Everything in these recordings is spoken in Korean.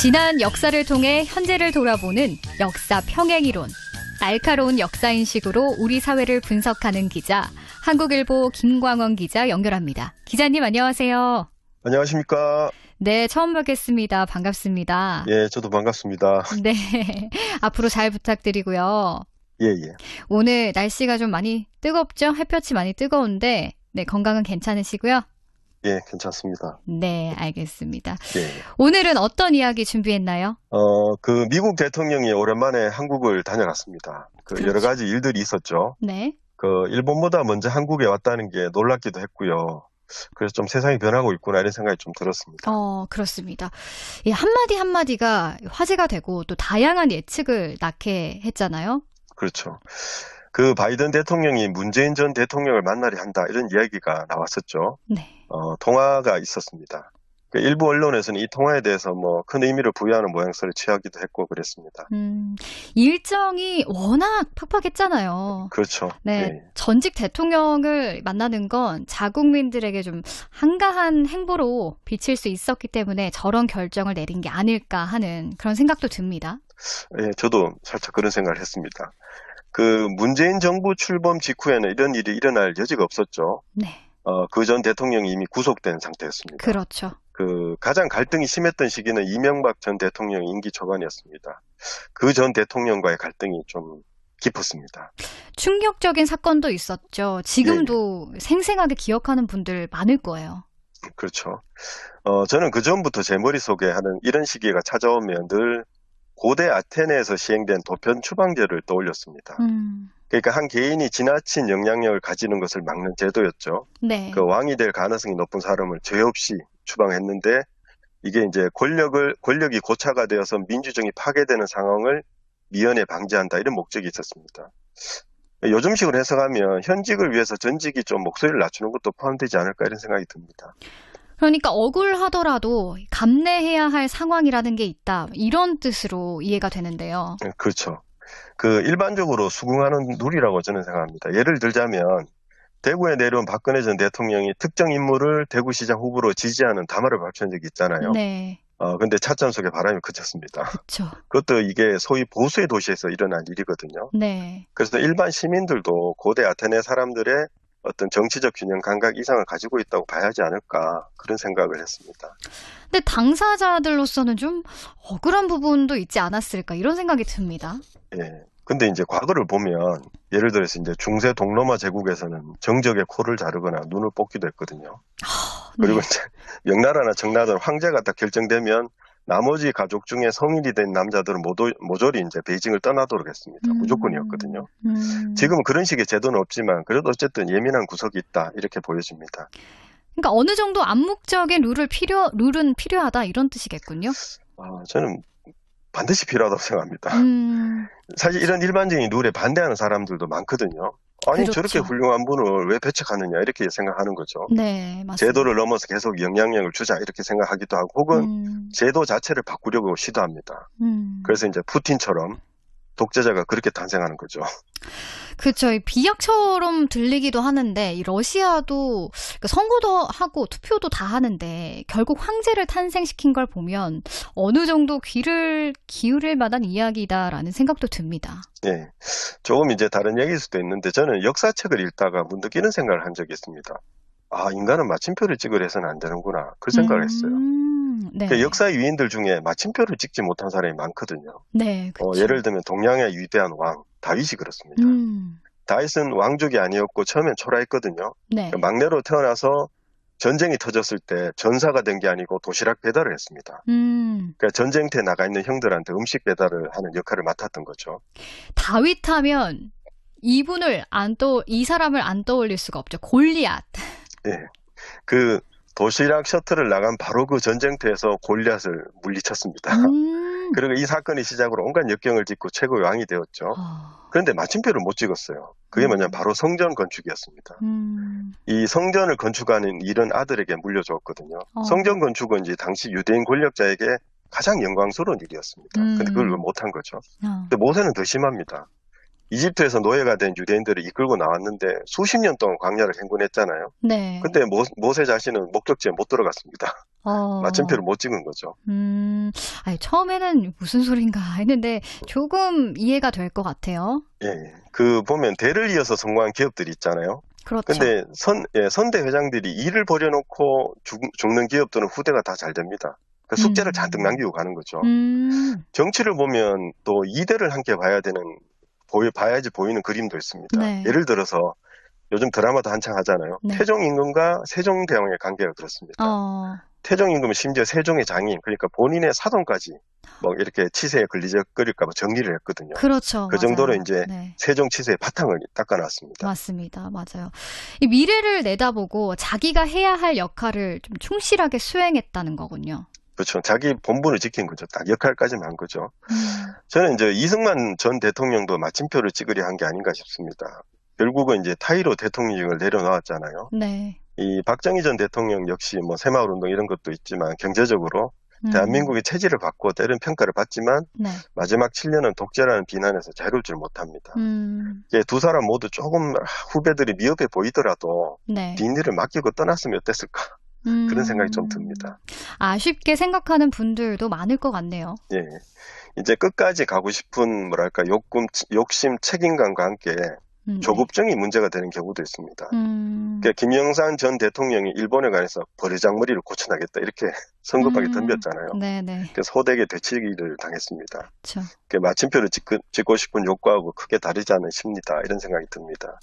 지난 역사를 통해 현재를 돌아보는 역사 평행이론. 날카로운 역사인식으로 우리 사회를 분석하는 기자, 한국일보 김광원 기자 연결합니다. 기자님 안녕하세요. 안녕하십니까. 네, 처음 뵙겠습니다. 반갑습니다. 예, 저도 반갑습니다. 네, 앞으로 잘 부탁드리고요. 예. 오늘 날씨가 좀 많이 뜨겁죠? 햇볕이 많이 뜨거운데 네, 건강은 괜찮으시고요? 예, 괜찮습니다. 네, 알겠습니다. 예. 오늘은 어떤 이야기 준비했나요? 미국 대통령이 오랜만에 한국을 다녀갔습니다. 그렇죠. 여러 가지 일들이 있었죠. 네. 일본보다 먼저 한국에 왔다는 게 놀랍기도 했고요. 그래서 좀 세상이 변하고 있구나 이런 생각이 좀 들었습니다. 그렇습니다. 이 한마디 한마디가 화제가 되고 또 다양한 예측을 낳게 했잖아요. 그렇죠. 바이든 대통령이 문재인 전 대통령을 만나려 한다 이런 이야기가 나왔었죠. 네. 통화가 있었습니다. 일부 언론에서는 이 통화에 대해서 큰 의미를 부여하는 모양새를 취하기도 했고 그랬습니다. 일정이 워낙 팍팍했잖아요. 그렇죠. 네. 예. 전직 대통령을 만나는 건 자국민들에게 좀 한가한 행보로 비칠 수 있었기 때문에 저런 결정을 내린 게 아닐까 하는 그런 생각도 듭니다. 예, 저도 살짝 그런 생각을 했습니다. 문재인 정부 출범 직후에는 이런 일이 일어날 여지가 없었죠. 네. 그 전 대통령이 이미 구속된 상태였습니다. 그렇죠. 가장 갈등이 심했던 시기는 이명박 전 대통령 임기 초반이었습니다. 그 전 대통령과의 갈등이 좀 깊었습니다. 충격적인 사건도 있었죠. 지금도 생생하게 기억하는 분들 많을 거예요. 그렇죠. 저는 그전부터 제 머릿속에 하는 이런 시기가 찾아오면 늘 고대 아테네에서 시행된 도편 추방제를 떠올렸습니다. 그러니까 한 개인이 지나친 영향력을 가지는 것을 막는 제도였죠. 네. 왕이 될 가능성이 높은 사람을 죄 없이 추방했는데 이게 이제 권력이 고차가 되어서 민주정이 파괴되는 상황을 미연에 방지한다 이런 목적이 있었습니다. 요즘식으로 해석하면 현직을 위해서 전직이 좀 목소리를 낮추는 것도 포함되지 않을까 이런 생각이 듭니다. 그러니까 억울하더라도 감내해야 할 상황이라는 게 있다. 이런 뜻으로 이해가 되는데요. 그렇죠. 일반적으로 수긍하는 룰이라고 저는 생각합니다. 예를 들자면 대구에 내려온 박근혜 전 대통령이 특정 인물을 대구시장 후보로 지지하는 담화를 발표한 적이 있잖아요. 네. 근데 찻잔 속에 바람이 그쳤습니다. 그렇죠. 그것도 이게 소위 보수의 도시에서 일어난 일이거든요. 네. 그래서 일반 시민들도 고대 아테네 사람들의 어떤 정치적 균형 감각 이상을 가지고 있다고 봐야 하지 않을까 그런 생각을 했습니다. 근데 당사자들로서는 좀 억울한 부분도 있지 않았을까 이런 생각이 듭니다. 예. 근데 이제 과거를 보면 예를 들어서 이제 중세 동로마 제국에서는 정적의 코를 자르거나 눈을 뽑기도 했거든요. 네. 그리고 이제 명나라나 청나라는 황제가 딱 결정되면 나머지 가족 중에 성인이 된 남자들은 모조리 이제 베이징을 떠나도록 했습니다. 무조건이었거든요. 지금은 그런 식의 제도는 없지만 그래도 어쨌든 예민한 구석이 있다 이렇게 보여집니다. 그러니까 어느 정도 암묵적인 룰은 필요하다 이런 뜻이겠군요. 저는 반드시 필요하다고 생각합니다. 사실 이런 일반적인 룰에 반대하는 사람들도 많거든요. 아니 그렇죠. 저렇게 훌륭한 분을 왜 배척하느냐 이렇게 생각하는 거죠. 네, 맞습니다. 제도를 넘어서 계속 영향력을 주자 이렇게 생각하기도 하고 혹은 제도 자체를 바꾸려고 시도합니다. 그래서 이제 푸틴처럼 독재자가 그렇게 탄생하는 거죠. 그렇죠. 비약처럼 들리기도 하는데 이 러시아도 선거도 하고 투표도 다 하는데 결국 황제를 탄생시킨 걸 보면 어느 정도 귀를 기울일 만한 이야기다라는 생각도 듭니다. 네, 조금 이제 다른 얘기일 수도 있는데 저는 역사책을 읽다가 문득 이런 생각을 한 적이 있습니다. 인간은 마침표를 찍으려 해서는 안 되는구나 그 생각을 했어요. 네. 역사의 위인들 중에 마침표를 찍지 못한 사람이 많거든요. 네, 그렇죠. 예를 들면 동양의 위대한 왕 다윗이 그렇습니다. 다윗은 왕족이 아니었고 처음엔 초라했거든요. 네. 막내로 태어나서 전쟁이 터졌을 때 전사가 된 게 아니고 도시락 배달을 했습니다. 그러니까 전쟁터에 나가 있는 형들한테 음식 배달을 하는 역할을 맡았던 거죠. 다윗 하면 이 사람을 안 떠올릴 수가 없죠. 골리앗. 예. 도시락 셔틀을 나간 바로 그 전쟁터에서 골리앗을 물리쳤습니다. 그리고 이 사건이 시작으로 온갖 역경을 딛고 최고의 왕이 되었죠. 그런데 마침표를 못 찍었어요. 그게 뭐냐면 바로 성전 건축이었습니다. 이 성전을 건축하는 일은 아들에게 물려주었거든요. 성전 건축은 이제 당시 유대인 권력자에게 가장 영광스러운 일이었습니다. 근데 그걸 못한 거죠. 근데 모세는 더 심합니다. 이집트에서 노예가 된 유대인들을 이끌고 나왔는데 수십 년 동안 광야를 행군했잖아요. 네. 근데 모세 자신은 목적지에 못 들어갔습니다. 마침표를 못 찍은 거죠. 아니, 처음에는 무슨 소린가 했는데 조금 이해가 될 것 같아요. 예, 그 보면 대를 이어서 성공한 기업들이 있잖아요. 그렇죠. 근데 선대 회장들이 일을 버려놓고 죽는 기업들은 후대가 다 잘 됩니다. 그 숙제를 잔뜩 남기고 가는 거죠. 정치를 보면 또 이대를 함께 봐야지 보이는 그림도 있습니다. 네. 예를 들어서 요즘 드라마도 한창 하잖아요. 네. 태종 임금과 세종대왕의 관계가 그렇습니다. 태종 임금은 심지어 세종의 장인, 그러니까 본인의 사돈까지 뭐 이렇게 치세에 걸릴까봐 정리를 했거든요. 그렇죠. 그 맞아요. 정도로 이제 네. 세종 치세의 바탕을 닦아놨습니다. 맞습니다. 맞아요. 이 미래를 내다보고 자기가 해야 할 역할을 좀 충실하게 수행했다는 거군요. 그렇죠. 자기 본분을 지킨 거죠. 딱 역할까지만 한 거죠. 저는 이제 이승만 전 대통령도 마침표를 찍으려 한 게 아닌가 싶습니다. 결국은 이제 타이로 대통령을 내려놓았잖아요. 네. 이 박정희 전 대통령 역시 뭐 새마을운동 이런 것도 있지만 경제적으로 대한민국의 체질을 바꾸어 때론 평가를 받지만 네. 마지막 7년은 독재라는 비난에서 자유롭지 못합니다. 두 사람 모두 조금 후배들이 미흡해 보이더라도 네. 뒷일을 맡기고 떠났으면 어땠을까 그런 생각이 좀 듭니다. 아쉽게 생각하는 분들도 많을 것 같네요. 예, 이제 끝까지 가고 싶은 뭐랄까 욕심, 책임감과 함께 조급증이 문제가 되는 경우도 있습니다. 그러니까 김영삼 전 대통령이 일본에 관해서 버르장머리를 고쳐나겠다 이렇게 성급하게 덤볐잖아요. 네네. 그래서 호되게 되치기를 당했습니다. 그렇죠. 마침표를 찍고 싶은 욕구하고 크게 다르지 않은 심리다 이런 생각이 듭니다.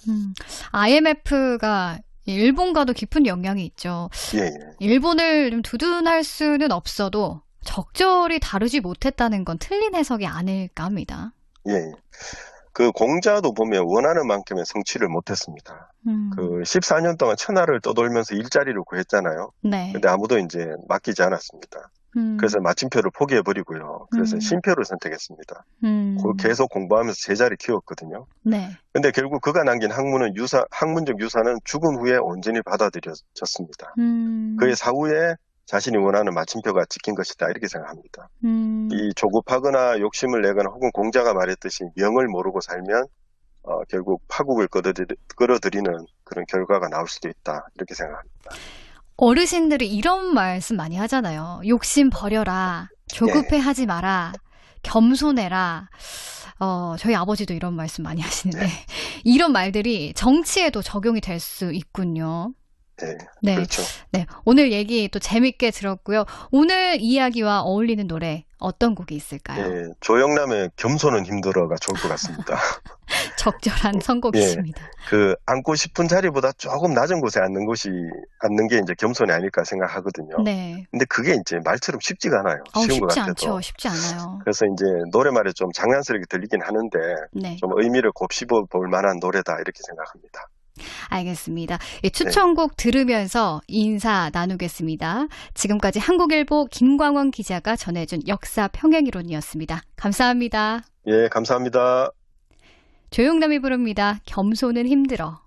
IMF가 일본과도 깊은 영향이 있죠. 예. 일본을 좀 두둔할 수는 없어도 적절히 다루지 못했다는 건 틀린 해석이 아닐까 합니다. 예. 그 공자도 보면 원하는 만큼의 성취를 못했습니다. 그 14년 동안 천하를 떠돌면서 일자리를 구했잖아요. 네. 근데 아무도 이제 맡기지 않았습니다. 그래서 마침표를 포기해버리고요. 그래서 쉼표를 선택했습니다. 계속 공부하면서 제자를 키웠거든요. 네. 근데 결국 그가 남긴 학문적 유산은 죽은 후에 온전히 받아들여졌습니다. 그의 사후에 자신이 원하는 마침표가 찍힌 것이다 이렇게 생각합니다. 이 조급하거나 욕심을 내거나 혹은 공자가 말했듯이 명을 모르고 살면 결국 파국을 끌어들이는 그런 결과가 나올 수도 있다 이렇게 생각합니다. 어르신들이 이런 말씀 많이 하잖아요. 욕심 버려라, 조급해하지 마라, 겸손해라. 저희 아버지도 이런 말씀 많이 하시는데 이런 말들이 정치에도 적용이 될 수 있군요. 네, 그렇죠. 네, 오늘 얘기 또 재밌게 들었고요. 오늘 이야기와 어울리는 노래 어떤 곡이 있을까요? 네, 조영남의 겸손은 힘들어가 좋을 것 같습니다. 적절한 선곡이십니다. 그 앉고 싶은 자리보다 조금 낮은 곳에 앉는 게 이제 겸손이 아닐까 생각하거든요. 네. 근데 그게 이제 말처럼 쉽지가 않아요. 쉬운 것 같아도. 않죠. 쉽지 않아요. 그래서 이제 노래말에 좀 장난스럽게 들리긴 하는데 네. 좀 의미를 곱씹어 볼 만한 노래다 이렇게 생각합니다. 알겠습니다. 추천곡 들으면서 인사 나누겠습니다. 지금까지 한국일보 김광원 기자가 전해준 역사 평행이론이었습니다. 감사합니다. 예, 감사합니다. 조용남이 부릅니다. 겸손은 힘들어.